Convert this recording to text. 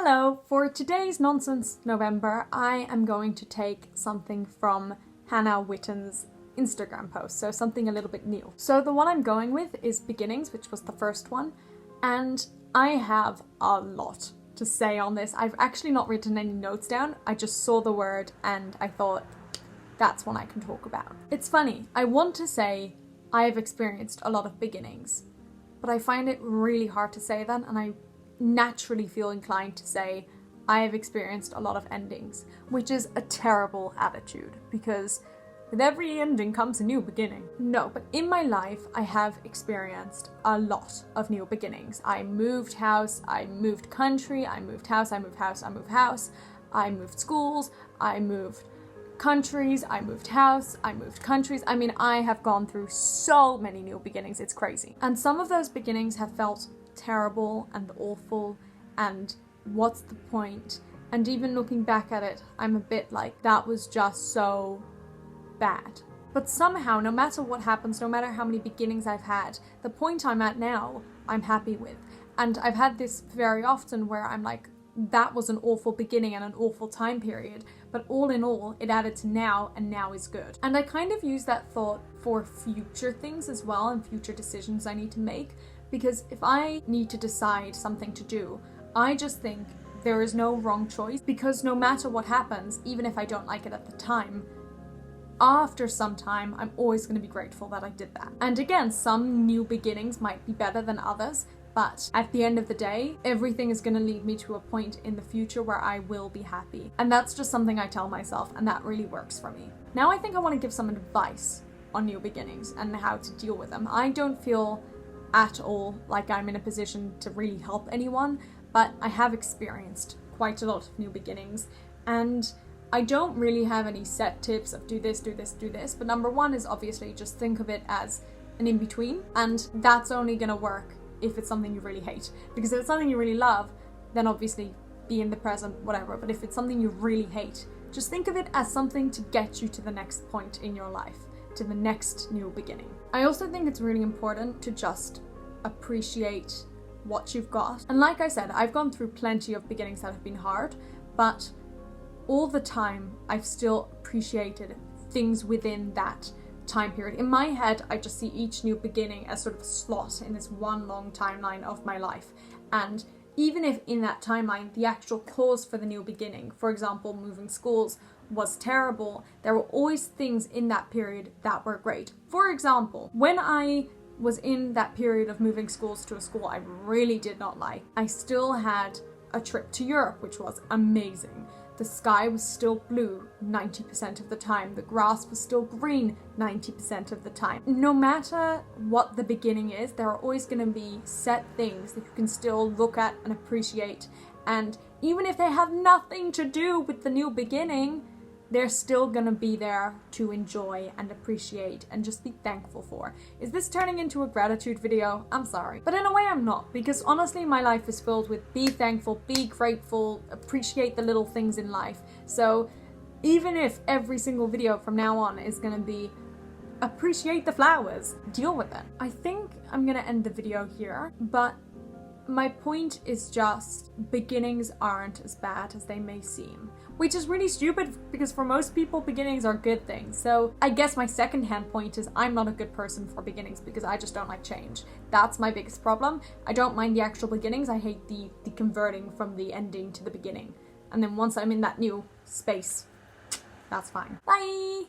Hello! For today's Nonsense November, I am going to take something from Hannah Witton's Instagram post, so something a little bit new. So the one I'm going with is beginnings, which was the first one, and I have a lot to say on this. I've actually not written any notes down, I just saw the word and I thought, that's one I can talk about. It's funny, I want to say I have experienced a lot of beginnings, but I find it really hard to say that, and I naturally feel inclined to say I have experienced a lot of endings, which is a terrible attitude because with every ending comes a new beginning. No, but in my life I have experienced a lot of new beginnings. I moved house, I moved country, I moved house, I moved house, I moved house, I moved schools, I moved countries, I moved house, I moved countries. I mean, I have gone through so many new beginnings, it's crazy. And some of those beginnings have felt terrible and awful and what's the point? And even looking back at it, I'm a bit like, that was just so bad. But somehow, no matter what happens, no matter how many beginnings I've had, the point I'm at now, I'm happy with. And I've had this very often where I'm like, that was an awful beginning and an awful time period, but all in all, it added to now, and now is good. And I kind of use that thought for future things as well, and future decisions I need to make, because if I need to decide something to do, I just think there is no wrong choice, because no matter what happens, even if I don't like it at the time, after some time, I'm always going to be grateful that I did that. And again, some new beginnings might be better than others, but at the end of the day, everything is going to lead me to a point in the future where I will be happy. And that's just something I tell myself, and that really works for me. Now I think I want to give some advice on new beginnings and how to deal with them. I don't feel at all like I'm in a position to really help anyone, but I have experienced quite a lot of new beginnings, and I don't really have any set tips of do this, do this, do this, but number one is obviously just think of it as an in-between, and that's only gonna work if it's something you really hate. Because if it's something you really love, then obviously be in the present, whatever, but if it's something you really hate, just think of it as something to get you to the next point in your life, to the next new beginning. I also think it's really important to just appreciate what you've got. And like I said, I've gone through plenty of beginnings that have been hard, but all the time I've still appreciated things within that time period. In my head, I just see each new beginning as sort of a slot in this one long timeline of my life. And even if in that timeline, the actual cause for the new beginning, for example, moving schools, was terrible, there were always things in that period that were great. For example, when I was in that period of moving schools to a school I really did not like, I still had a trip to Europe, which was amazing. The sky was still blue 90% of the time. The grass was still green 90% of the time. No matter what the beginning is, there are always going to be set things that you can still look at and appreciate. And even if they have nothing to do with the new beginning, they're still gonna be there to enjoy and appreciate and just be thankful for. Is this turning into a gratitude video? I'm sorry. But in a way I'm not, because honestly my life is filled with be thankful, be grateful, appreciate the little things in life. So even if every single video from now on is gonna be appreciate the flowers, deal with it. I think I'm gonna end the video here, but my point is just beginnings aren't as bad as they may seem. Which is really stupid because for most people, beginnings are good things. So I guess my second-hand point is I'm not a good person for beginnings because I just don't like change. That's my biggest problem. I don't mind the actual beginnings, I hate the converting from the ending to the beginning. And then once I'm in that new space, that's fine. Bye!